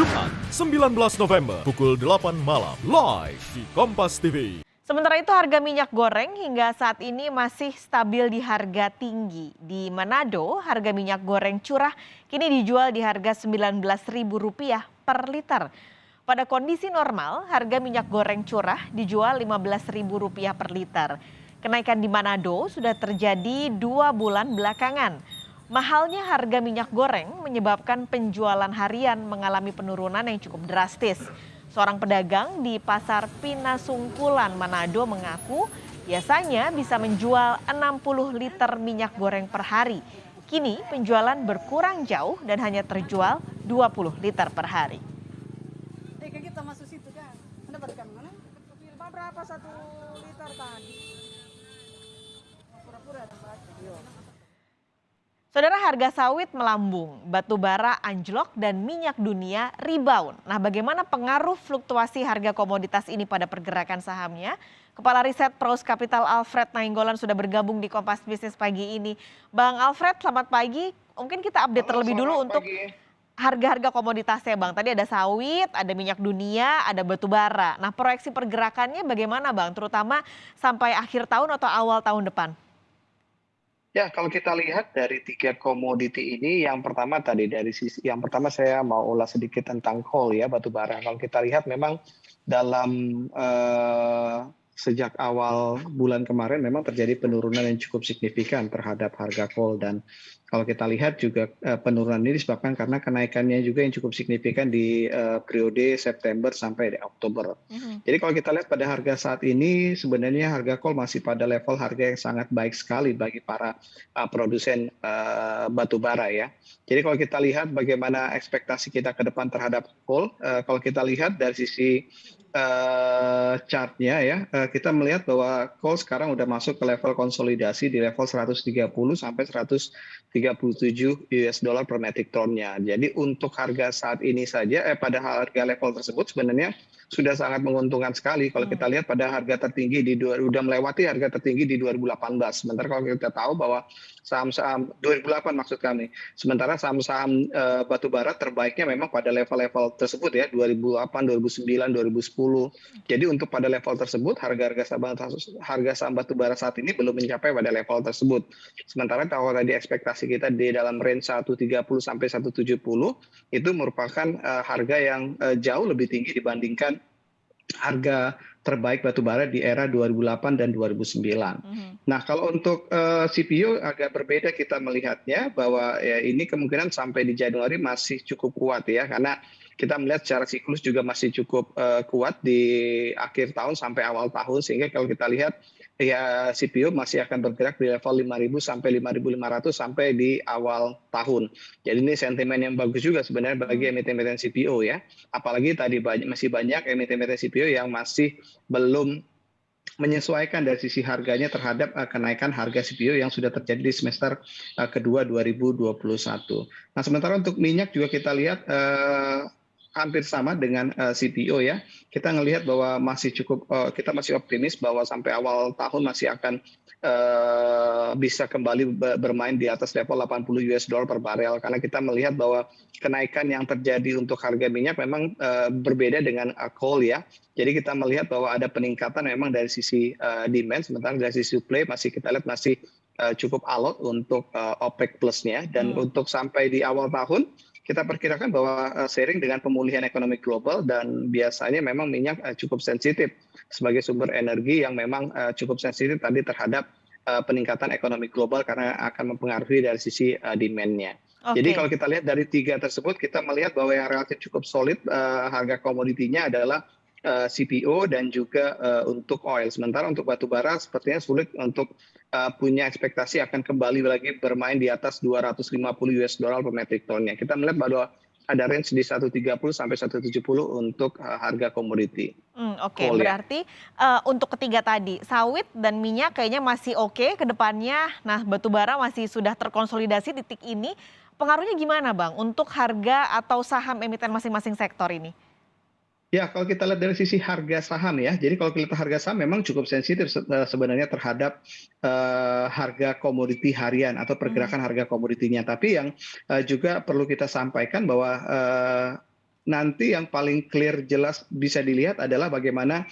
Jumat 19 November pukul 8 malam live di Kompas TV. Sementara itu harga minyak goreng hingga saat ini masih stabil di harga tinggi. Di Manado, harga minyak goreng curah kini dijual di harga Rp19.000 per liter. Pada kondisi normal, harga minyak goreng curah dijual Rp15.000 per liter. Kenaikan di Manado sudah terjadi 2 bulan belakangan. Mahalnya harga minyak goreng menyebabkan penjualan harian mengalami penurunan yang cukup drastis. Seorang pedagang di Pasar Pinasungkulan, Manado mengaku biasanya bisa menjual 60 liter minyak goreng per hari. Kini penjualan berkurang jauh dan hanya terjual 20 liter per hari. Kita masuk situ kan, mendapatkan mana? Berapa 1 liter tadi? Pura-pura dapat. Saudara, harga sawit melambung, batu bara anjlok dan minyak dunia rebound. Nah, bagaimana pengaruh fluktuasi harga komoditas ini pada pergerakan sahamnya? Kepala Riset Praus Capital Alfred Nainggolan sudah bergabung di Kompas Bisnis pagi ini. Bang Alfred, selamat pagi. Mungkin kita update terlebih dulu untuk harga-harga komoditasnya, Bang. Tadi ada sawit, ada minyak dunia, ada batu bara. Nah, proyeksi pergerakannya bagaimana, Bang? Terutama sampai akhir tahun atau awal tahun depan? Ya, kalau kita lihat dari 3 komoditi ini, yang pertama saya mau ulas sedikit tentang coal ya, batu bara. Kalau kita lihat memang dalam sejak awal bulan kemarin memang terjadi penurunan yang cukup signifikan terhadap harga coal, dan kalau kita lihat juga penurunan ini disebabkan karena kenaikannya juga yang cukup signifikan di periode September sampai di Oktober. Jadi kalau kita lihat pada harga saat ini, sebenarnya harga coal masih pada level harga yang sangat baik sekali bagi para produsen batu bara ya. Jadi kalau kita lihat bagaimana ekspektasi kita ke depan terhadap coal, kalau kita lihat dari sisi chartnya ya, kita melihat bahwa coal sekarang udah masuk ke level konsolidasi di level 130 sampai 137 US dollar per metric tonnya. Jadi untuk harga saat ini saja, pada harga level tersebut sebenarnya sudah sangat menguntungkan sekali. Kalau kita lihat pada harga tertinggi udah melewati harga tertinggi di 2018. Sementara kalau kita tahu bahwa saham-saham 2008 maksud kami. Sementara saham-saham batu bara terbaiknya memang pada level-level tersebut ya, 2008, 2009, 2010. Jadi untuk pada level tersebut harga saham batu bara saat ini belum mencapai pada level tersebut. Sementara kalau tadi ekspektasi kita di dalam range 130 sampai 170 itu merupakan harga yang jauh lebih tinggi dibandingkan harga terbaik batu bara di era 2008 dan 2009. Nah, kalau untuk CPO agak berbeda kita melihatnya bahwa ya, ini kemungkinan sampai di Januari masih cukup kuat ya, karena kita melihat secara siklus juga masih cukup kuat di akhir tahun sampai awal tahun, sehingga kalau kita lihat ya CPO masih akan bergerak di level 5.000 sampai 5.500 sampai di awal tahun. Jadi ini sentimen yang bagus juga sebenarnya bagi emiten-emiten CPO ya. Apalagi tadi masih banyak emiten-emiten CPO yang masih belum menyesuaikan dari sisi harganya terhadap kenaikan harga CPO yang sudah terjadi di semester kedua 2021. Nah, sementara untuk minyak juga kita lihat hampir sama dengan CPO ya. Kita ngelihat bahwa kita masih optimis bahwa sampai awal tahun masih akan bisa kembali bermain di atas level 80 US dollar per barel, karena kita melihat bahwa kenaikan yang terjadi untuk harga minyak memang berbeda dengan coal ya. Jadi kita melihat bahwa ada peningkatan memang dari sisi demand, sementara dari sisi supply kita lihat masih cukup alot untuk OPEC plusnya, dan untuk sampai di awal tahun kita perkirakan bahwa seiring dengan pemulihan ekonomi global, dan biasanya memang minyak cukup sensitif sebagai sumber energi yang memang cukup sensitif tadi terhadap peningkatan ekonomi global karena akan mempengaruhi dari sisi demand-nya. Jadi kalau kita lihat dari 3 tersebut, kita melihat bahwa yang relatif cukup solid harga komoditinya adalah CPO dan juga untuk oil. Sementara untuk batu bara sepertinya sulit untuk punya ekspektasi akan kembali lagi bermain di atas 250 US dollar per metric tonnya. Kita melihat bahwa ada range di 130 sampai 170 untuk harga komoditi. Berarti untuk ketiga tadi, sawit dan minyak kayaknya masih oke ke depannya. Nah, batu bara masih sudah terkonsolidasi di titik ini. Pengaruhnya gimana, Bang, untuk harga atau saham emiten masing-masing sektor ini? Ya, kalau kita lihat dari sisi harga saham ya, jadi kalau kita lihat harga saham memang cukup sensitif sebenarnya terhadap harga komoditi harian atau pergerakan harga komoditinya. Tapi yang juga perlu kita sampaikan bahwa nanti yang paling clear jelas bisa dilihat adalah bagaimana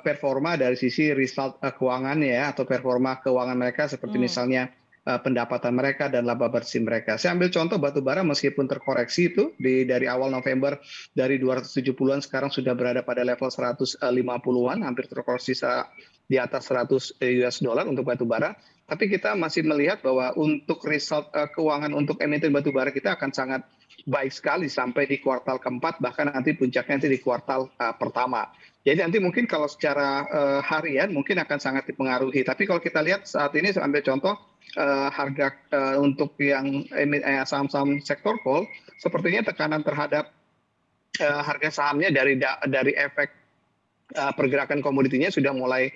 performa dari sisi result keuangannya ya, atau performa keuangan mereka seperti misalnya pendapatan mereka dan laba bersih mereka. Saya ambil contoh batubara meskipun terkoreksi itu dari awal November dari 270-an sekarang sudah berada pada level 150-an, hampir terkoreksi di atas 100 US dollar untuk batubara. Tapi kita masih melihat bahwa untuk result keuangan untuk emiten batubara kita akan sangat baik sekali sampai di kuartal keempat, bahkan nanti puncaknya nanti di kuartal pertama. Jadi nanti mungkin kalau secara harian mungkin akan sangat dipengaruhi. Tapi kalau kita lihat saat ini, saya ambil contoh harga untuk yang saham-saham sektor coal, sepertinya tekanan terhadap harga sahamnya dari efek pergerakan komoditinya sudah mulai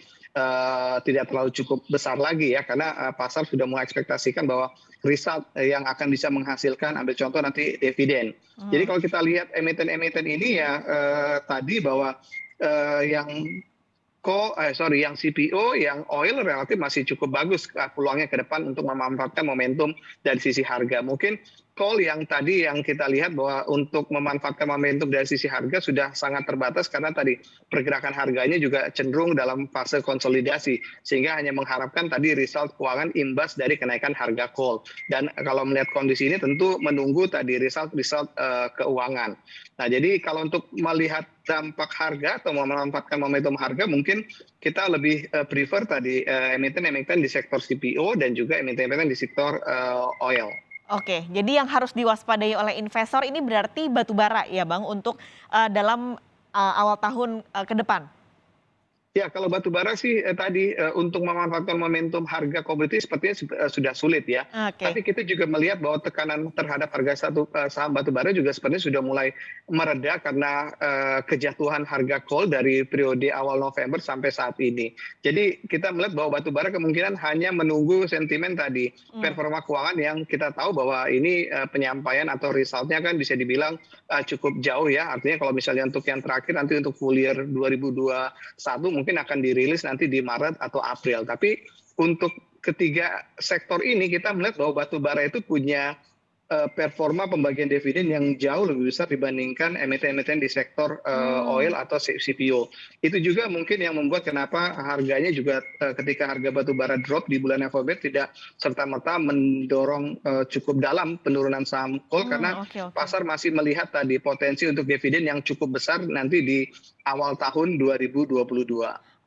tidak terlalu cukup besar lagi ya, karena pasar sudah mengekspektasikan bahwa result yang akan bisa menghasilkan, ambil contoh nanti dividen. Jadi kalau kita lihat emiten-emiten ini ya tadi bahwa yang yang CPO, yang oil relatif masih cukup bagus peluangnya ke depan untuk memanfaatkan momentum dari sisi harga. Mungkin coal yang tadi yang kita lihat bahwa untuk memanfaatkan momentum dari sisi harga sudah sangat terbatas karena tadi pergerakan harganya juga cenderung dalam fase konsolidasi, sehingga hanya mengharapkan tadi result keuangan imbas dari kenaikan harga coal. Dan kalau melihat kondisi ini tentu menunggu tadi result keuangan. Nah, jadi kalau untuk melihat dampak harga atau memanfaatkan momentum harga, mungkin kita lebih prefer tadi emiten-emiten di sektor CPO dan juga emiten-emiten di sektor oil. Oke, jadi yang harus diwaspadai oleh investor ini berarti batubara ya Bang untuk dalam awal tahun ke depan? Ya, kalau batubara sih tadi untuk memanfaatkan momentum harga komoditi sepertinya sudah sulit ya. Oke. Tapi kita juga melihat bahwa tekanan terhadap harga saham batubara juga sepertinya sudah mulai mereda karena kejatuhan harga coal dari periode awal November sampai saat ini. Jadi kita melihat bahwa batubara kemungkinan hanya menunggu sentimen tadi, performa keuangan yang kita tahu bahwa ini penyampaian atau resultnya kan bisa dibilang cukup jauh ya. Artinya kalau misalnya untuk yang terakhir nanti untuk full year 2021 mungkin akan dirilis nanti di Maret atau April. Tapi untuk ketiga sektor ini kita melihat bahwa batubara itu punya performa pembagian dividen yang jauh lebih besar dibandingkan emiten-emiten di sektor oil atau CPO. Itu juga mungkin yang membuat kenapa harganya juga ketika harga batubara drop di bulan November tidak serta-merta mendorong cukup dalam penurunan saham coal karena pasar masih melihat tadi potensi untuk dividen yang cukup besar nanti di awal tahun 2022.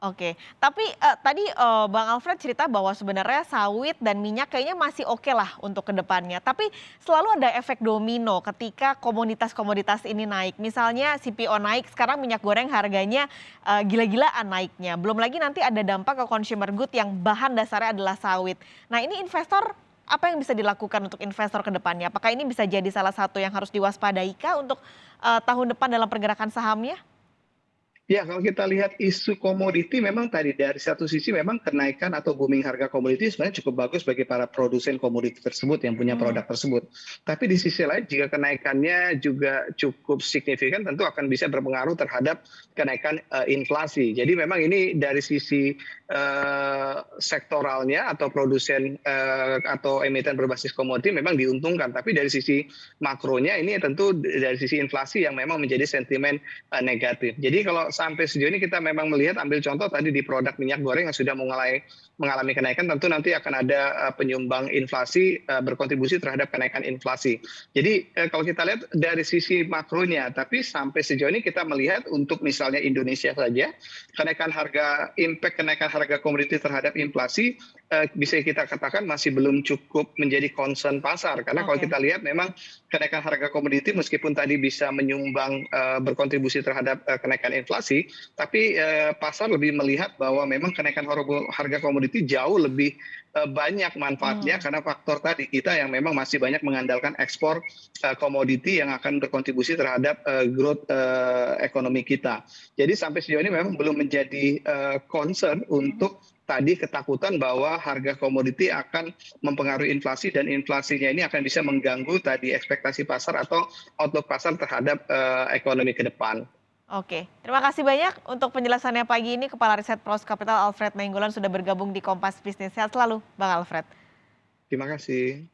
Oke, tapi tadi Bang Alfred cerita bahwa sebenarnya sawit dan minyak kayaknya masih oke lah untuk kedepannya. Tapi selalu ada efek domino ketika komoditas-komoditas ini naik. Misalnya CPO naik, sekarang minyak goreng harganya gila-gilaan naiknya. Belum lagi nanti ada dampak ke consumer good yang bahan dasarnya adalah sawit. Nah ini investor, apa yang bisa dilakukan untuk investor kedepannya? Apakah ini bisa jadi salah satu yang harus diwaspadai kah untuk tahun depan dalam pergerakan sahamnya? Ya, kalau kita lihat isu komoditi memang tadi dari satu sisi memang kenaikan atau booming harga komoditi sebenarnya cukup bagus bagi para produsen komoditi tersebut yang punya produk tersebut. Tapi di sisi lain jika kenaikannya juga cukup signifikan tentu akan bisa berpengaruh terhadap kenaikan inflasi. Jadi memang ini dari sisi sektoralnya atau produsen atau emiten berbasis komoditi memang diuntungkan. Tapi dari sisi makronya ini tentu dari sisi inflasi yang memang menjadi sentimen negatif. Jadi kalau sampai sejauh ini kita memang melihat, ambil contoh tadi di produk minyak goreng yang sudah mengalami kenaikan, tentu nanti akan ada penyumbang inflasi berkontribusi terhadap kenaikan inflasi. Jadi kalau kita lihat dari sisi makronya, tapi sampai sejauh ini kita melihat untuk misalnya Indonesia saja, impact kenaikan harga komoditi terhadap inflasi bisa kita katakan masih belum cukup menjadi concern pasar. Karena kalau kita lihat memang kenaikan harga komoditi meskipun tadi bisa menyumbang berkontribusi terhadap kenaikan inflasi, tapi pasar lebih melihat bahwa memang kenaikan harga komoditi jauh lebih banyak manfaatnya karena faktor tadi kita yang memang masih banyak mengandalkan ekspor komoditi yang akan berkontribusi terhadap growth ekonomi kita. Jadi sampai sejauh ini memang belum menjadi concern untuk tadi ketakutan bahwa harga komoditi akan mempengaruhi inflasi dan inflasinya ini akan bisa mengganggu tadi ekspektasi pasar atau outlook pasar terhadap ekonomi ke depan. Oke, terima kasih banyak untuk penjelasannya pagi ini. Kepala Riset Pros Capital Alfred Nainggolan sudah bergabung di Kompas Bisnis. Sehat selalu, Bang Alfred. Terima kasih.